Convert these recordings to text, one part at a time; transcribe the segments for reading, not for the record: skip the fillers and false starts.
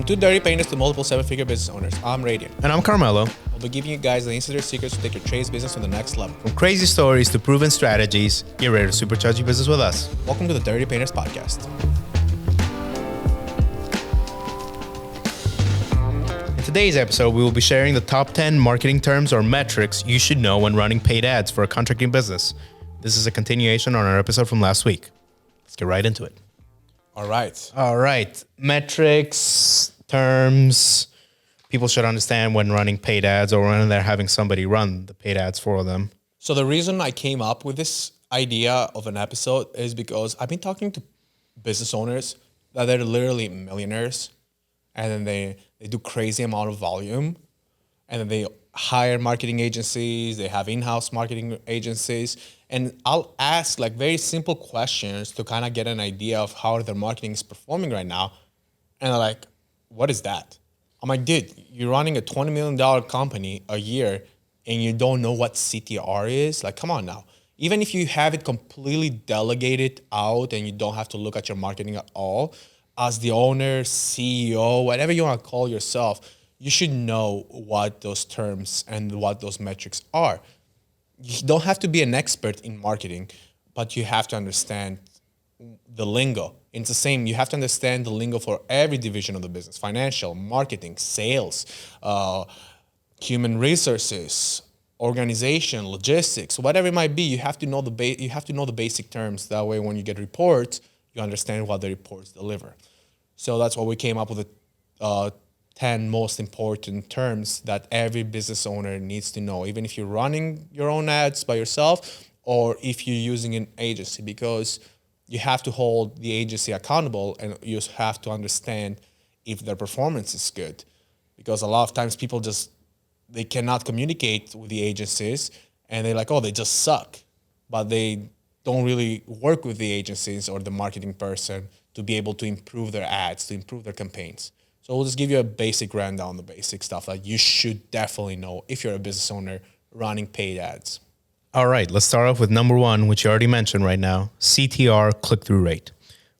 From two dirty painters to multiple seven-figure business owners, I'm Redion. And I'm Karmelo. We'll be giving you guys the insider secrets to take your trades business to the next level. From crazy stories to proven strategies, get ready to supercharge your business with us. Welcome to the Dirty Painters Podcast. In today's episode, we will be sharing the top 10 marketing terms or metrics you should know when running paid ads for a contracting business. This is a continuation on our episode from last week. Let's get right into it. All right. Metrics, terms, people should understand when running paid ads or when they're having somebody run the paid ads for them. So the reason I came up with this idea of an episode is because I've been talking to business owners that they're literally millionaires, and then they do crazy amount of volume, and then they hire marketing agencies, they have in-house marketing agencies, and I'll ask like very simple questions to kind of get an idea of how their marketing is performing right now. And they're like, what is that? I'm like, dude, you're running a $20 million company a year and you don't know what CTR is? Like, come on now. Even if you have it completely delegated out and you don't have to look at your marketing at all, as the owner, CEO, whatever you want to call yourself, you should know what those terms and what those metrics are. You don't have to be an expert in marketing, but you have to understand the lingo. It's the same. You have to understand the lingo for every division of the business: financial, marketing, sales, human resources, organization, logistics, whatever it might be. You have to know the basic terms. That way, when you get reports, you understand what the reports deliver. So that's why we came up with the 10 most important terms that every business owner needs to know, even if you're running your own ads by yourself or if you're using an agency, because you have to hold the agency accountable and you have to understand if their performance is good. Because a lot of times people they cannot communicate with the agencies and they're like, oh, they just suck. But they don't really work with the agencies or the marketing person to be able to improve their ads, to improve their campaigns. So we'll just give you a basic rundown, the basic stuff that you should definitely know if you're a business owner running paid ads. All right, let's start off with number one, which you already mentioned right now, CTR, click-through rate.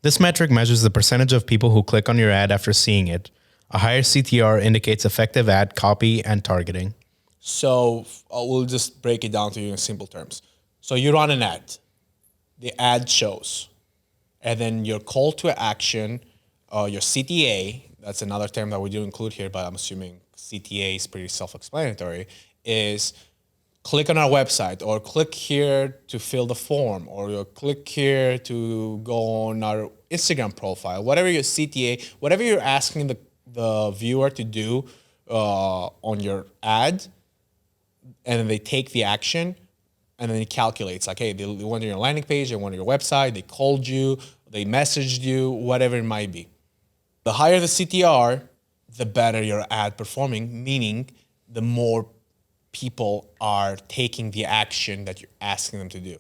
This metric measures the percentage of people who click on your ad after seeing it. A higher CTR indicates effective ad copy and targeting. So we'll just break it down to you in simple terms. So you run an ad. The ad shows. And then your call to action, your CTA, that's another term that we do include here, but I'm assuming CTA is pretty self-explanatory, is click on our website, or click here to fill the form, or click here to go on our Instagram profile. Whatever your CTA, whatever you're asking the viewer to do on your ad, and then they take the action, and then it calculates like, hey, they went to your landing page, they went to your website, they called you, they messaged you, whatever it might be. The higher the CTR, the better your ad performing, meaning the more people are taking the action that you're asking them to do.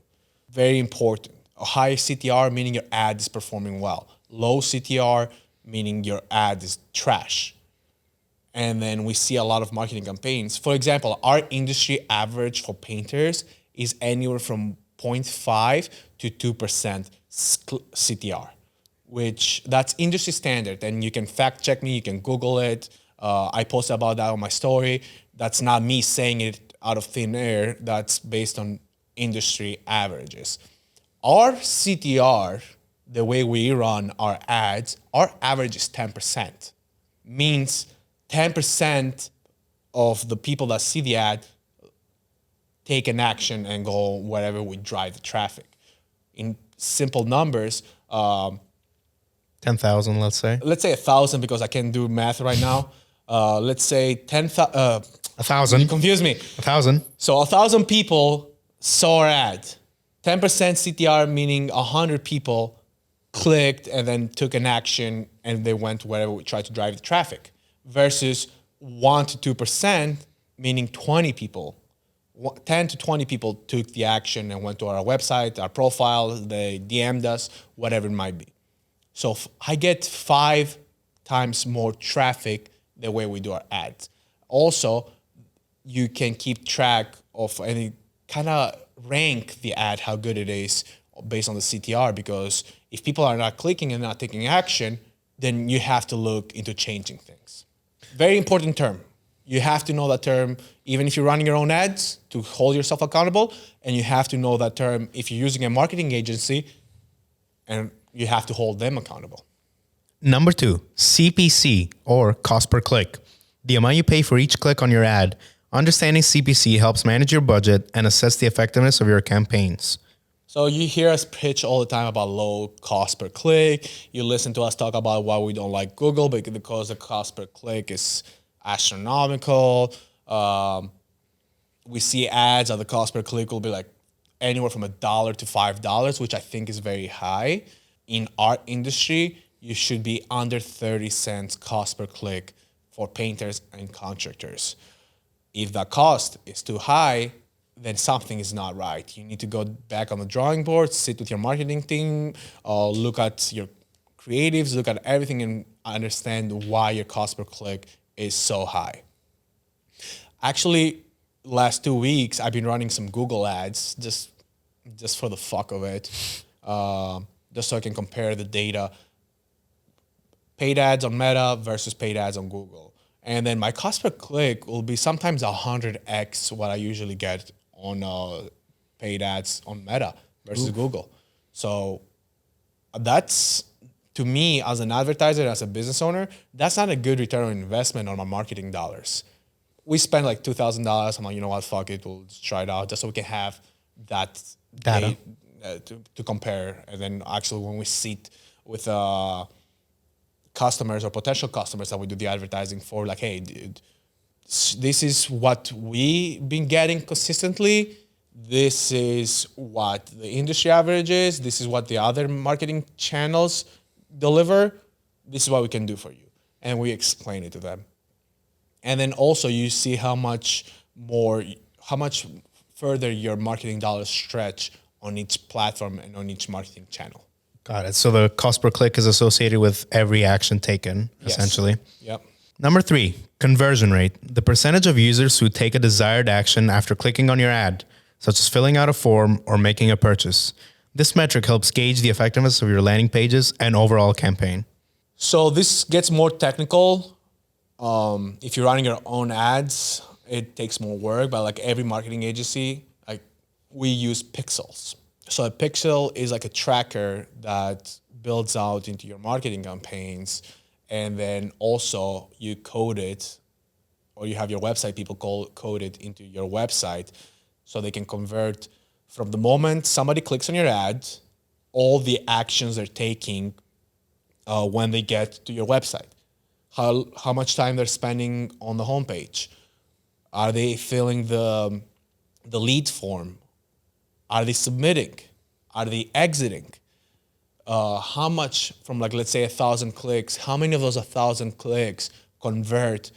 Very important. A high CTR, meaning your ad is performing well. Low CTR, meaning your ad is trash. And then we see a lot of marketing campaigns. For example, our industry average for painters is anywhere from 0.5 to 2% CTR, which that's industry standard. And you can fact check me, you can Google it. I posted about that on my story. That's not me saying it out of thin air. That's based on industry averages. Our CTR, the way we run our ads, our average is 10%. Means 10% of the people that see the ad take an action and go wherever we drive the traffic. In simple numbers, 10,000, let's say. Let's say 1,000 because I can't do math right now. Let's say 10,000. 1,000. You confuse me. 1,000. So 1,000 people saw our ad. 10% CTR, meaning 100 people clicked and then took an action and they went wherever we tried to drive the traffic. Versus 1 to 2%, meaning 20 people. 10 to 20 people took the action and went to our website, our profile, they DM'd us, whatever it might be. So I get 5 times more traffic the way we do our ads. Also, you can keep track of any kind of rank the ad, how good it is based on the CTR, because if people are not clicking and not taking action, then you have to look into changing things. Very important term. You have to know that term, even if you're running your own ads, to hold yourself accountable. And you have to know that term if you're using a marketing agency, and you have to hold them accountable. Number 2, CPC, or cost per click. The amount you pay for each click on your ad. Understanding CPC helps manage your budget and assess the effectiveness of your campaigns. So you hear us pitch all the time about low cost per click. You listen to us talk about why we don't like Google because the cost per click is astronomical. We see ads at the cost per click will be like anywhere from $1 to $5, which I think is very high. In our industry, you should be under 30 cents cost per click for painters and contractors. If the cost is too high, then something is not right. You need to go back on the drawing board, sit with your marketing team, look at your creatives, look at everything and understand why your cost per click is so high. Actually, last 2 weeks, I've been running some Google ads just for the fuck of it, just so I can compare the data. Paid ads on Meta versus paid ads on Google. And then my cost per click will be sometimes 100x what I usually get on paid ads on Meta versus Google. So that's, to me, as an advertiser, as a business owner, that's not a good return on investment on my marketing dollars. We spend like $2,000. I'm like, you know what, fuck it, we'll just try it out just so we can have that Data to compare. And then actually when we sit with customers or potential customers that we do the advertising for, like, hey, dude, this is what we've been getting consistently. This is what the industry average is. This is what the other marketing channels deliver. This is what we can do for you. And we explain it to them. And then also you see how much further your marketing dollars stretch on each platform and on each marketing channel. Got it. So the cost per click is associated with every action taken, essentially. Yep. Number 3, conversion rate. The percentage of users who take a desired action after clicking on your ad, such as filling out a form or making a purchase. This metric helps gauge the effectiveness of your landing pages and overall campaign. So this gets more technical. If you're running your own ads, it takes more work, but like every marketing agency, like we use pixels. So a pixel is like a tracker that builds out into your marketing campaigns, and then also you code it, or you have your website people code it into your website so they can convert from the moment somebody clicks on your ad, all the actions they're taking when they get to your website. How much time they're spending on the homepage. Are they filling the lead form? Are they submitting? Are they exiting? How much from, like, let's say 1,000 clicks, how many of those 1,000 clicks convert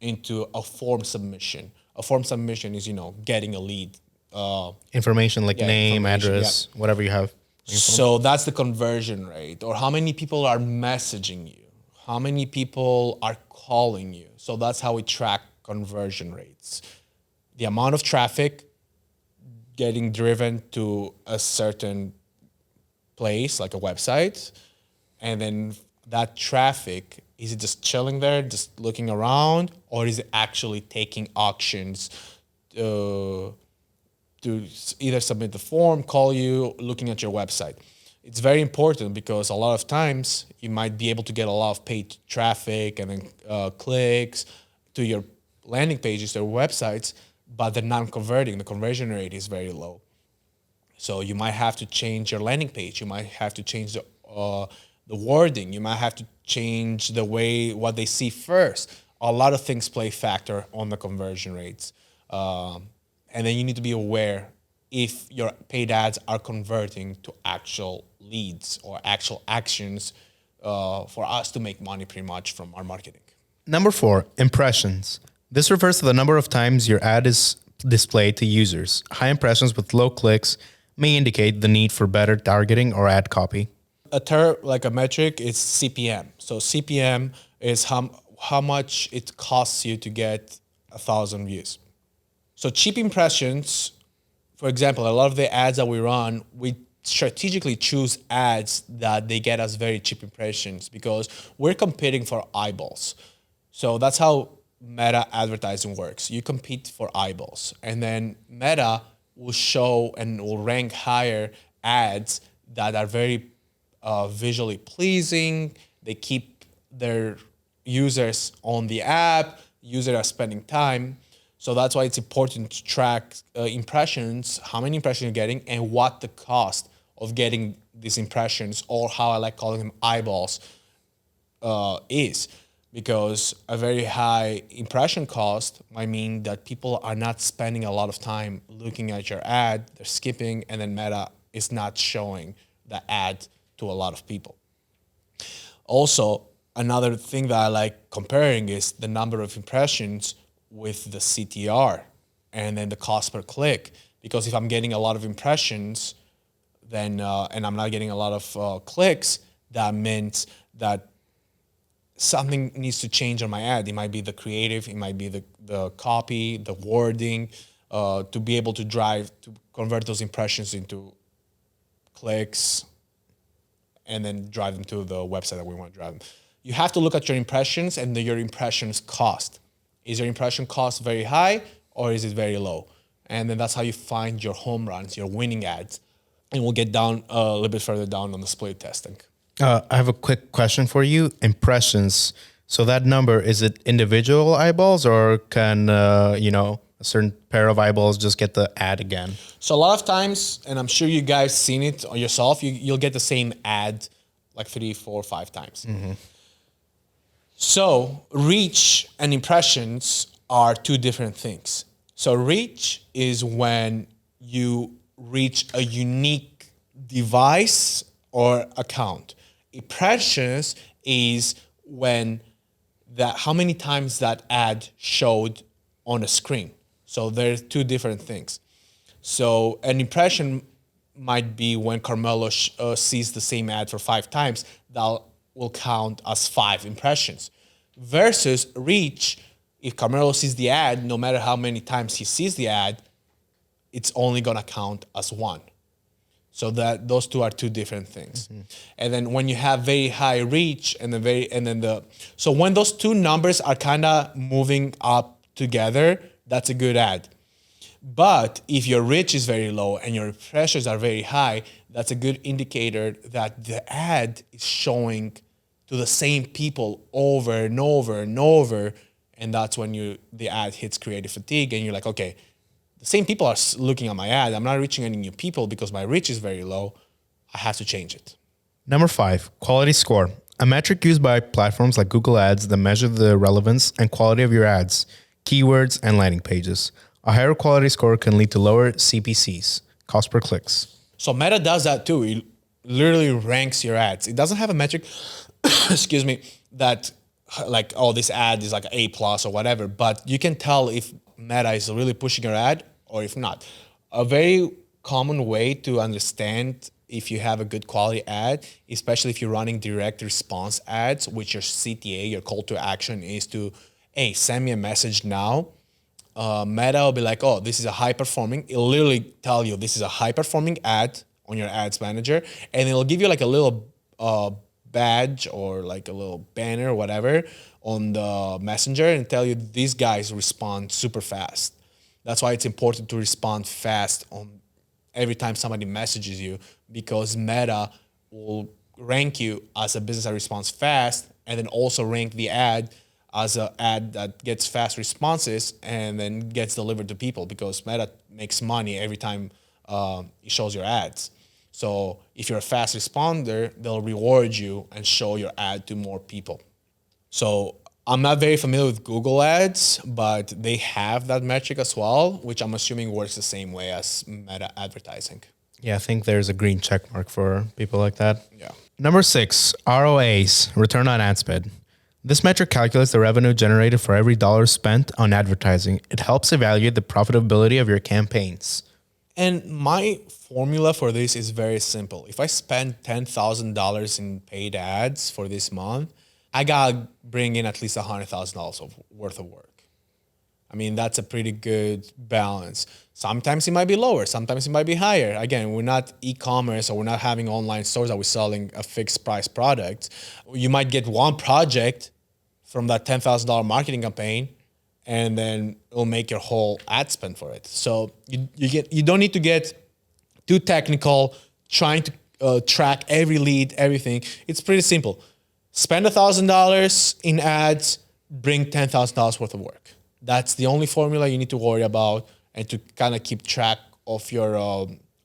into a form submission? A form submission is, getting a lead. Information like name, address, whatever you have. So that's the conversion rate. Or how many people are messaging you? How many people are calling you? So that's how we track conversion rates. The amount of traffic getting driven to a certain place, like a website, and then that traffic, is it just chilling there, just looking around, or is it actually taking actions to either submit the form, call you, looking at your website? It's very important because a lot of times you might be able to get a lot of paid traffic and then clicks to your landing pages, their websites, but they're not converting. The conversion rate is very low. So you might have to change your landing page. You might have to change the wording. You might have to change the way what they see first. A lot of things play factor on the conversion rates. And then you need to be aware if your paid ads are converting to actual leads or actual actions for us to make money pretty much from our marketing. Number 4, impressions. This refers to the number of times your ad is displayed to users. High impressions with low clicks may indicate the need for better targeting or ad copy. A metric is CPM. So CPM is how much it costs you to get 1,000 views. So cheap impressions, for example, a lot of the ads that we run, we strategically choose ads that they get us very cheap impressions because we're competing for eyeballs. So that's how meta advertising works. You compete for eyeballs, and then meta will show and will rank higher ads that are very visually pleasing. They keep their users on the app. Users are spending time. So that's why it's important to track impressions, how many impressions you're getting, and what the cost of getting these impressions, or how I like calling them eyeballs, is. Because a very high impression cost might mean that people are not spending a lot of time looking at your ad, they're skipping, and then Meta is not showing the ad to a lot of people. Also, another thing that I like comparing is the number of impressions with the CTR and then the cost per click. Because if I'm getting a lot of impressions, then and I'm not getting a lot of clicks, that means that something needs to change on my ad. It might be the creative, it might be the copy, the wording, to be able to convert those impressions into clicks and then drive them to the website that we want to drive them. You have to look at your impressions and your impressions cost. Is your impression cost very high or is it very low? And then that's how you find your home runs, your winning ads. And we'll get down a little bit further down on the split testing. I have a quick question for you. Impressions. So that number, is it individual eyeballs, or can, a certain pair of eyeballs just get the ad again? So a lot of times, and I'm sure you guys seen it on yourself, you'll get the same ad like 3, 4, 5 times. Mm-hmm. So reach and impressions are two different things. So reach is when you reach a unique device or account. Impressions is when how many times that ad showed on a screen. So there's two different things. So an impression might be when Karmelo sees the same ad for 5 times, that will count as 5 impressions. Versus reach, if Karmelo sees the ad, no matter how many times he sees the ad, it's only gonna count as 1. So that those two are two different things. Mm-hmm. And then when you have very high reach so when those two numbers are kind of moving up together, that's a good ad. But if your reach is very low and your impressions are very high, that's a good indicator that the ad is showing to the same people over and over and over. And that's when the ad hits creative fatigue and you're like, okay, the same people are looking at my ad. I'm not reaching any new people because my reach is very low. I have to change it. Number 5, quality score. A metric used by platforms like Google Ads that measure the relevance and quality of your ads, keywords, and landing pages. A higher quality score can lead to lower CPCs, cost per clicks. So Meta does that too. It literally ranks your ads. It doesn't have a metric, excuse me, that like, oh, this ad is like A+ or whatever, but you can tell if Meta is really pushing your ad or if not. A very common way to understand if you have a good quality ad, especially if you're running direct response ads, which your CTA, your call to action is to, hey, send me a message now. Meta will be like, oh, this is a high performing. It'll literally tell you this is a high performing ad on your ads manager. And it'll give you like a little badge or like a little banner or whatever on the messenger and tell you these guys respond super fast. That's why it's important to respond fast on every time somebody messages you, because Meta will rank you as a business that responds fast and then also rank the ad as an ad that gets fast responses and then gets delivered to people, because Meta makes money every time it shows your ads. So if you're a fast responder, they'll reward you and show your ad to more people. So I'm not very familiar with Google Ads, but they have that metric as well, which I'm assuming works the same way as Meta advertising. Yeah, I think there's a green check mark for people like that. Yeah. Number 6, ROAS, return on ad spend. This metric calculates the revenue generated for every dollar spent on advertising. It helps evaluate the profitability of your campaigns. And my formula for this is very simple. If I spend $10,000 in paid ads for this month, I gotta bring in at least $100,000 worth of work. I mean, that's a pretty good balance. Sometimes it might be lower, sometimes it might be higher. Again, we're not e-commerce or we're not having online stores that we're selling a fixed price product. You might get one project from that $10,000 marketing campaign, and then it'll make your whole ad spend for it. So you don't need to get too technical, trying to track every lead, everything. It's pretty simple. Spend $1,000 in ads, bring $10,000 worth of work. That's the only formula you need to worry about, and to kind of keep track of your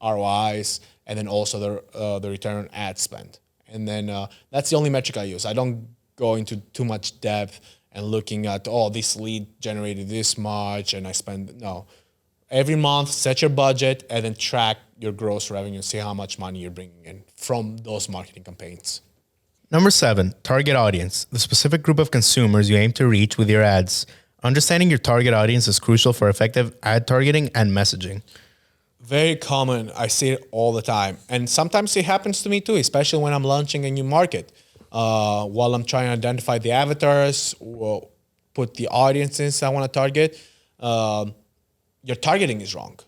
ROIs, and then also the return on ad spend. And then that's the only metric I use. I don't go into too much depth and looking at, oh, this lead generated this much and I spend, no. Every month, set your budget and then track your gross revenue, see how much money you're bringing in from those marketing campaigns. Number 7, target audience, the specific group of consumers you aim to reach with your ads. Understanding your target audience is crucial for effective ad targeting and messaging. Very common. I see it all the time. And sometimes it happens to me too, especially when I'm launching a new market. While I'm trying to identify the avatars, put the audiences I want to target, your targeting is wrong.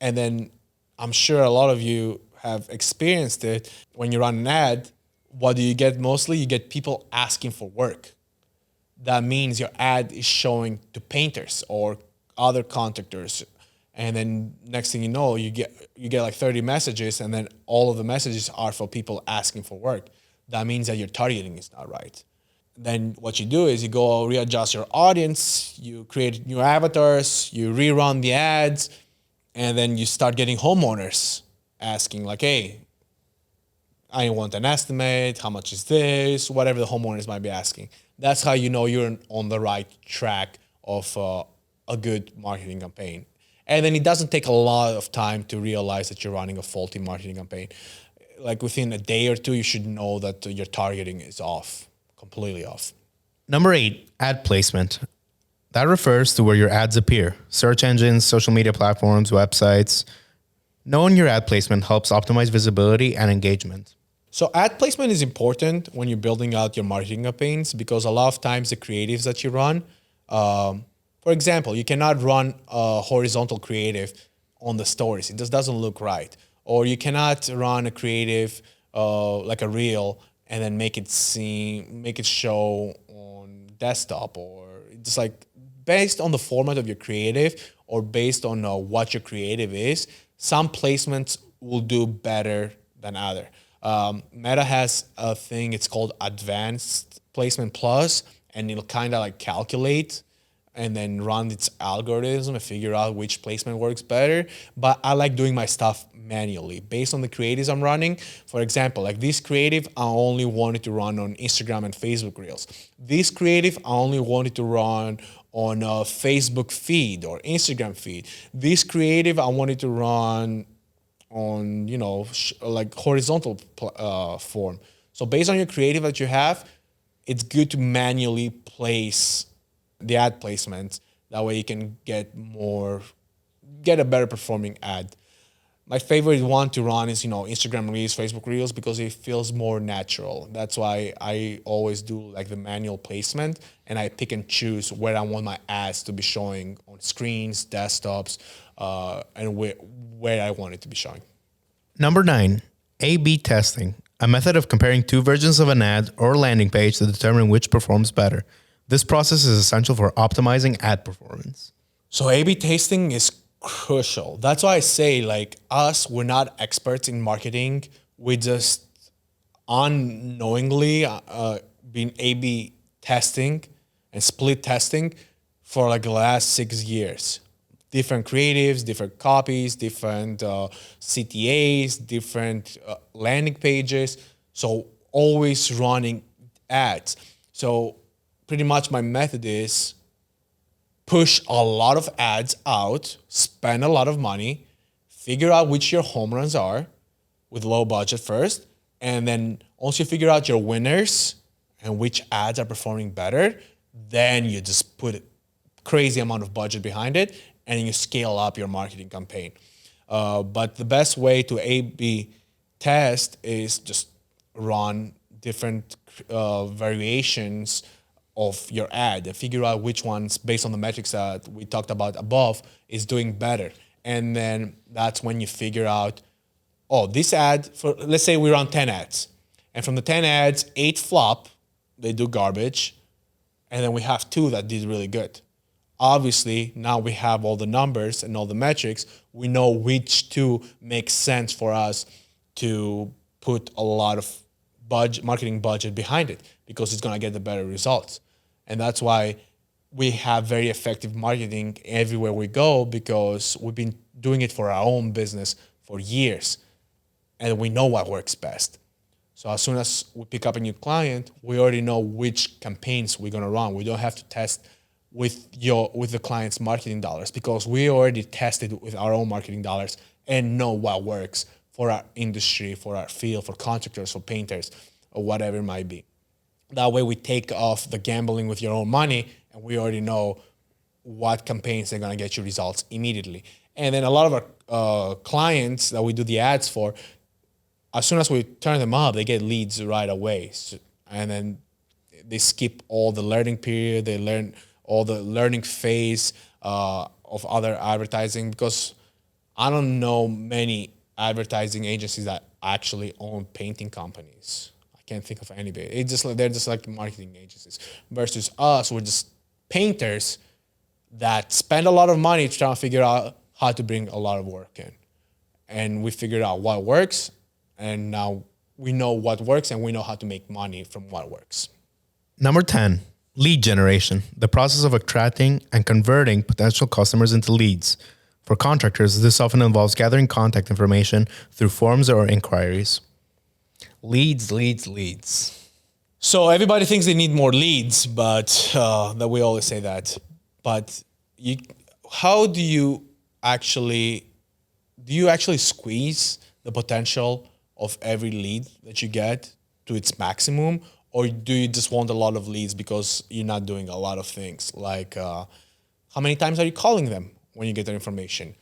And then I'm sure a lot of you have experienced it. When you run an ad, what do you get mostly? You get people asking for work. That means your ad is showing to painters or other contractors. And then next thing you know, you get like 30 messages, and then all of the messages are for people asking for work. That means that your targeting is not right. Then what you do is you go readjust your audience, you create new avatars, you rerun the ads, and then you start getting homeowners asking like, hey, I want an estimate, how much is this, whatever the homeowners might be asking. That's how you know you're on the right track of a good marketing campaign. And then it doesn't take a lot of time to realize that you're running a faulty marketing campaign. Like within a day or two, you should know that your targeting is off, completely off. Number 8, ad placement. That refers to where your ads appear. Search engines, social media platforms, websites. Knowing your ad placement helps optimize visibility and engagement. So ad placement is important when you're building out your marketing campaigns, because a lot of times the creatives that you run, for example, you cannot run a horizontal creative on the stories. It just doesn't look right. Or you cannot run a creative like a reel and then make it show on desktop, or just like based on the format of your creative or based on what your creative is. Some placements will do better than other. Meta has a thing, it's called Advanced Placement Plus, and it'll kind of like calculate and then run its algorithm and figure out which placement works better. But I like doing my stuff manually based on the creatives I'm running. For example, like this creative, I only wanted to run on Instagram and Facebook Reels. This creative, I only wanted to run on a Facebook feed or Instagram feed. This creative, I wanted to run on, like horizontal form. So based on your creative that you have, it's good to manually place the ad placement. That way you can get a better performing ad. My favorite one to run is, Instagram Reels, Facebook Reels, because it feels more natural. That's why I always do like the manual placement, and I pick and choose where I want my ads to be showing on screens, desktops, and where I want it to be showing. Number 9, A/B testing, a method of comparing two versions of an ad or landing page to determine which performs better. This process is essential for optimizing ad performance. So A/B testing is crucial. That's why I say, like, we're not experts in marketing. We just unknowingly been A/B testing and split testing for like the last 6 years. Different creatives, different copies, different CTAs, different landing pages. So always running ads. So pretty much my method is push a lot of ads out, spend a lot of money, figure out which your home runs are with low budget first, and then once you figure out your winners and which ads are performing better, then you just put a crazy amount of budget behind it and you scale up your marketing campaign. But the best way to A/B test is just run different variations of your ad and figure out which ones, based on the metrics that we talked about above, is doing better. And then that's when you figure out, oh, this ad, for let's say we run 10 ads. And from the 10 ads, 8 flop, they do garbage. And then we have 2 that did really good. Obviously, now we have all the numbers and all the metrics. We know which 2 make sense for us to put a lot of marketing budget behind it, because it's going to get the better results. And that's why we have very effective marketing everywhere we go, because we've been doing it for our own business for years, and we know what works best. So as soon as we pick up a new client, we already know which campaigns we're going to run. We don't have to test with the client's marketing dollars, because we already tested with our own marketing dollars and know what works for our industry, for our field, for contractors, for painters, or whatever it might be. That way we take off the gambling with your own money, and we already know what campaigns are going to get you results immediately. And then a lot of our clients that we do the ads for, as soon as we turn them up, they get leads right away. And then they skip all the learning period. They learn all the learning phase of other advertising, because I don't know many advertising agencies that actually own painting companies. I can't think of anybody. They're just like marketing agencies. Versus us, we're just painters that spend a lot of money trying to figure out how to bring a lot of work in. And we figured out what works, and now we know what works, and we know how to make money from what works. Number 10, lead generation, the process of attracting and converting potential customers into leads. For contractors, this often involves gathering contact information through forms or inquiries. Leads. So everybody thinks they need more leads, but that we always say that. But how do you actually squeeze the potential of every lead that you get to its maximum? Or do you just want a lot of leads because you're not doing a lot of things? Like how many times are you calling them when you get their information?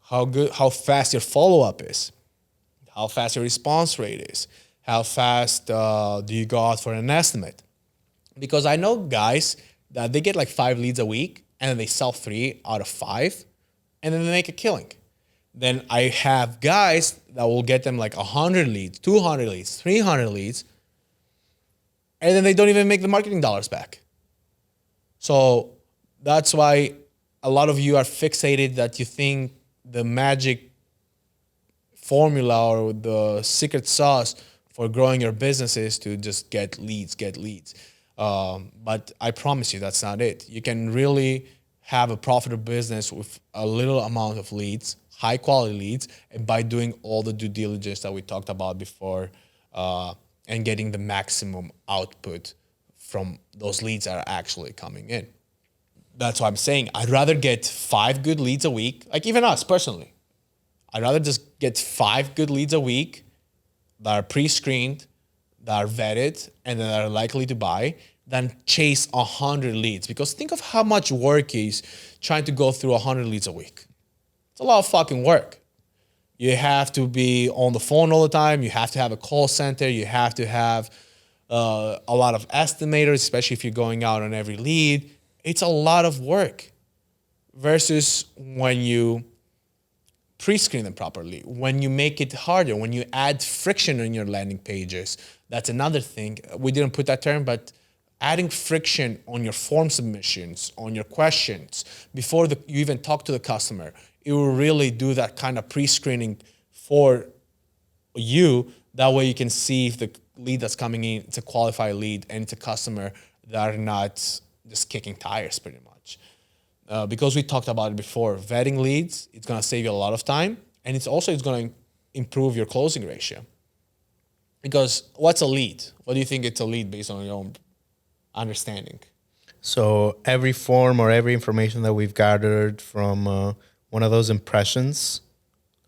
How fast your follow-up is? How fast your response rate is? How fast do you go out for an estimate? Because I know guys that they get like 5 leads a week, and then they sell 3 out of 5, and then they make a killing. Then I have guys that will get them like 100 leads, 200 leads, 300 leads, and then they don't even make the marketing dollars back. So that's why a lot of you are fixated that you think the magic formula or the secret sauce for growing your business is to just get leads. But I promise you that's not it. You can really have a profitable business with a little amount of leads, high quality leads, and by doing all the due diligence that we talked about before, and getting the maximum output from those leads that are actually coming in. That's why I'm saying I'd rather get 5 good leads a week, like even us personally. I'd rather just get 5 good leads a week that are pre-screened, that are vetted, and that are likely to buy, than chase 100 leads. Because think of how much work is trying to go through 100 leads a week. It's a lot of fucking work. You have to be on the phone all the time. You have to have a call center. You have to have a lot of estimators, especially if you're going out on every lead. It's a lot of work versus when you pre-screen them properly, when you make it harder, when you add friction on your landing pages. That's another thing. We didn't put that term, but adding friction on your form submissions, on your questions, before you even talk to the customer, it will really do that kind of pre-screening for you. That way you can see if the lead that's coming in, it's a qualified lead and it's a customer that are not just kicking tires pretty much. Because we talked about it before, vetting leads, it's going to save you a lot of time, and it's going to improve your closing ratio. Because what's a lead? What do you think it's a lead based on your own understanding? So every form or every information that we've gathered from one of those impressions,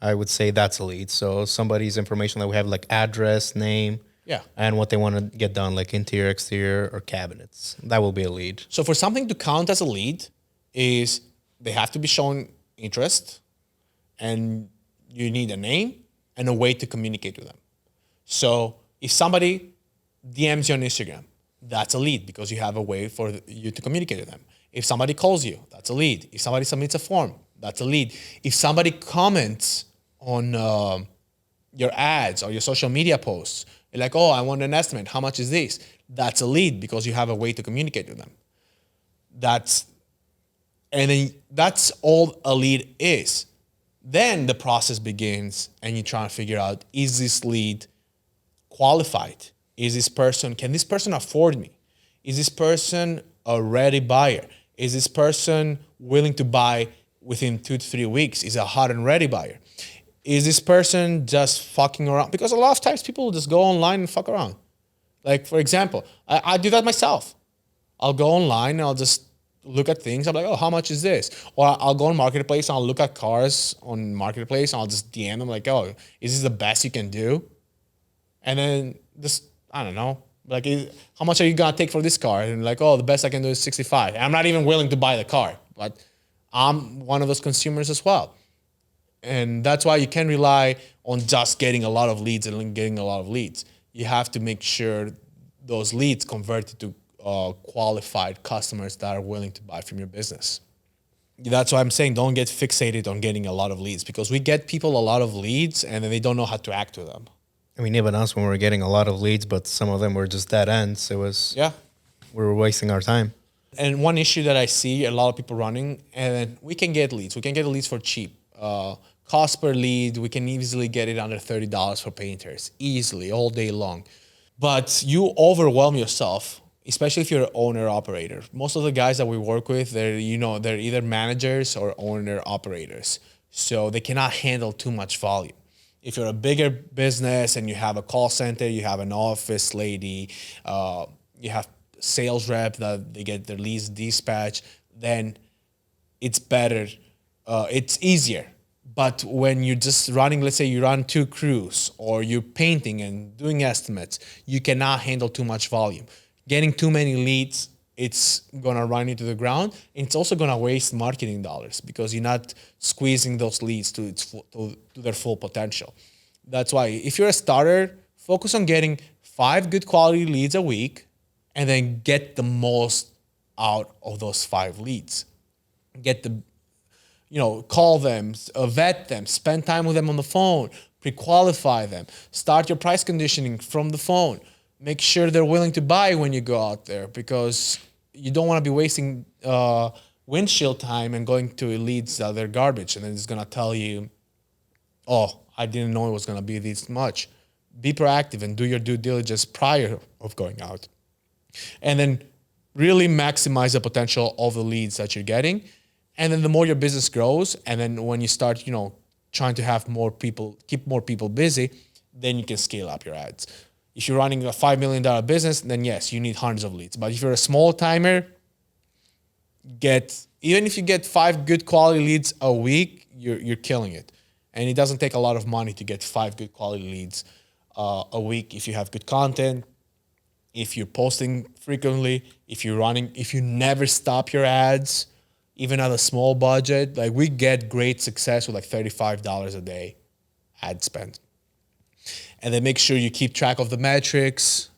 I would say that's a lead. So somebody's information that we have, like address, name, yeah, and what they want to get done, like interior, exterior, or cabinets. That will be a lead. So for something to count as a lead, is they have to be showing interest, and you need a name and a way to communicate with them. So if somebody DMs you on Instagram that's a lead because you have a way for you to communicate with them. If somebody calls you, that's a lead. If somebody submits a form, that's a lead. If somebody comments on your ads or your social media posts, you're like, oh, I want an estimate. How much is this? That's a lead because you have a way to communicate with them. And then that's all a lead is. Then the process begins and you try to figure out, is this lead qualified? Can this person afford me? Is this person a ready buyer? Is this person willing to buy within 2 to 3 weeks? Is a hot and ready buyer? Is this person just fucking around? Because a lot of times people just go online and fuck around. Like, for example, I do that myself. I'll go online and I'll just look at things. I'm like, oh, how much is this? Or I'll go on Marketplace and I'll look at cars on Marketplace and I'll just DM them like, oh, is this the best you can do? And then just, I don't know, like, how much are you gonna take for this car? And like, oh, the best I can do is 65. And I'm not even willing to buy the car, but I'm one of those consumers as well. And that's why you can't rely on just getting a lot of leads and getting a lot of leads. You have to make sure those leads convert to qualified customers that are willing to buy from your business. That's why I'm saying don't get fixated on getting a lot of leads, because we get people a lot of leads and then they don't know how to act with them. I mean, even us, when we were getting a lot of leads, but some of them were just dead ends. We were wasting our time. And one issue that I see a lot of people running, and we can get leads. We can get leads for cheap. Cost per lead, we can easily get it under $30 for painters, easily, all day long. But you overwhelm yourself, especially if you're an owner operator. Most of the guys that we work with, they're either managers or owner operators. So they cannot handle too much volume. If you're a bigger business and you have a call center, you have an office lady, you have sales rep that they get their leads dispatched, then it's better. It's easier. But when you're just running, let's say you run 2 crews or you're painting and doing estimates, you cannot handle too much volume. Getting too many leads, it's going to run you to the ground. And it's also going to waste marketing dollars because you're not squeezing those leads to their full potential. That's why if you're a starter, focus on getting 5 good quality leads a week and then get the most out of those 5 leads. Call them, vet them, spend time with them on the phone, pre-qualify them, start your price conditioning from the phone. Make sure they're willing to buy when you go out there, because you don't want to be wasting windshield time and going to leads that are garbage. And then it's going to tell you, oh, I didn't know it was going to be this much. Be proactive and do your due diligence prior of going out. And then really maximize the potential of the leads that you're getting. And then the more your business grows, and then when you start, trying to have more people, keep more people busy, then you can scale up your ads. If you're running a $5 million business, then yes, you need hundreds of leads. But if you're a small timer, even if you get 5 good quality leads a week, you're killing it. And it doesn't take a lot of money to get 5 good quality leads a week if you have good content, if you're posting frequently, if you never stop your ads, even at a small budget. Like, we get great success with like $35 a day ad spend. And then make sure you keep track of the metrics.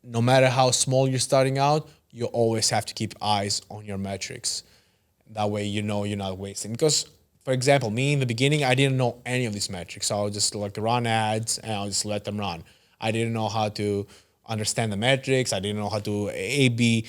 No matter how small you're starting out, you always have to keep eyes on your metrics. That way you're not wasting. Because, for example, me in the beginning, I didn't know any of these metrics. So I would just run ads and I'll just let them run. I didn't know how to understand the metrics. I didn't know how to A/B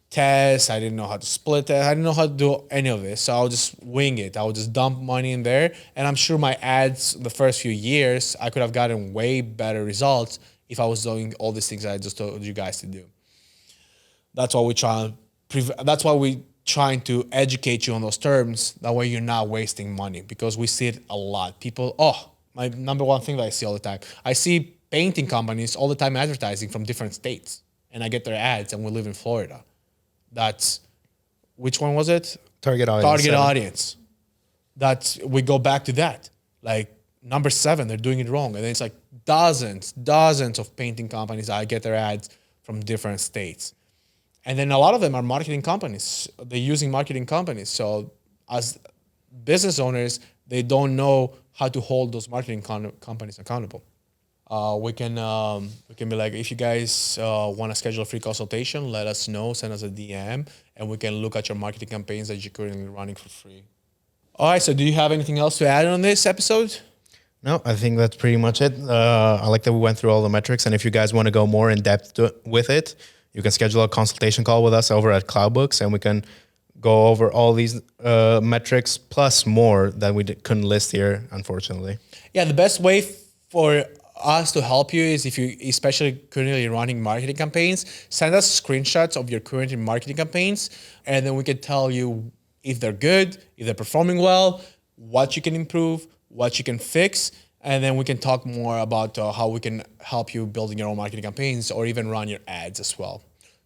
test. I didn't know how to split test. I didn't know how to do any of this. So I'll just wing it. I'll just dump money in there. And I'm sure my ads the first few years, I could have gotten way better results if I was doing all these things I just told you guys to do. That's why we're trying to educate you on those terms. That way you're not wasting money, because we see it a lot. People, my number one thing that I see all the time. I see painting companies all the time advertising from different states, and I get their ads, and we live in Florida. That's, which one was it? Target audience. We go back to that. Like, number 7, they're doing it wrong. And then it's like dozens of painting companies that get their ads from different states. And then a lot of them are marketing companies. They're using marketing companies. So as business owners, they don't know how to hold those marketing companies accountable. We can be like, if you guys want to schedule a free consultation, let us know, send us a DM, and we can look at your marketing campaigns that you're currently running for free. All right, so do you have anything else to add on this episode? No, I think that's pretty much it. I like that we went through all the metrics, and if you guys want to go more in depth with it, you can schedule a consultation call with us over at KLOUDBOOKS, and we can go over all these metrics plus more that we couldn't list here, unfortunately. Yeah, the best way for us to help you is if you, especially currently running marketing campaigns, send us screenshots of your current marketing campaigns, and then we can tell you if they're good, if they're performing well, what you can improve, what you can fix, and then we can talk more about how we can help you building your own marketing campaigns or even run your ads as well.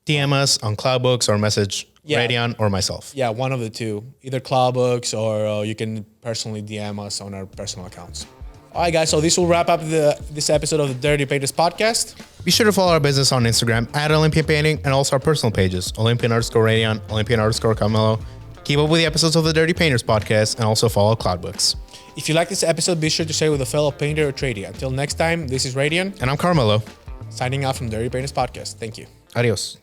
DM us on KLOUDBOOKS or message Redion or myself. Yeah, one of the two. Either KLOUDBOOKS or you can personally DM us on our personal accounts. All right, guys, so this will wrap up this episode of the Dirty Painters podcast. Be sure to follow our business on Instagram at Olympian Painting and also our personal pages, Olympian_Redion, Olympian_Karmelo. Keep up with the episodes of the Dirty Painters podcast and also follow KLOUDBOOKS. If you like this episode, be sure to share it with a fellow painter or tradie. Until next time, this is Redion. And I'm Karmelo. Signing out from Dirty Painters podcast. Thank you. Adios.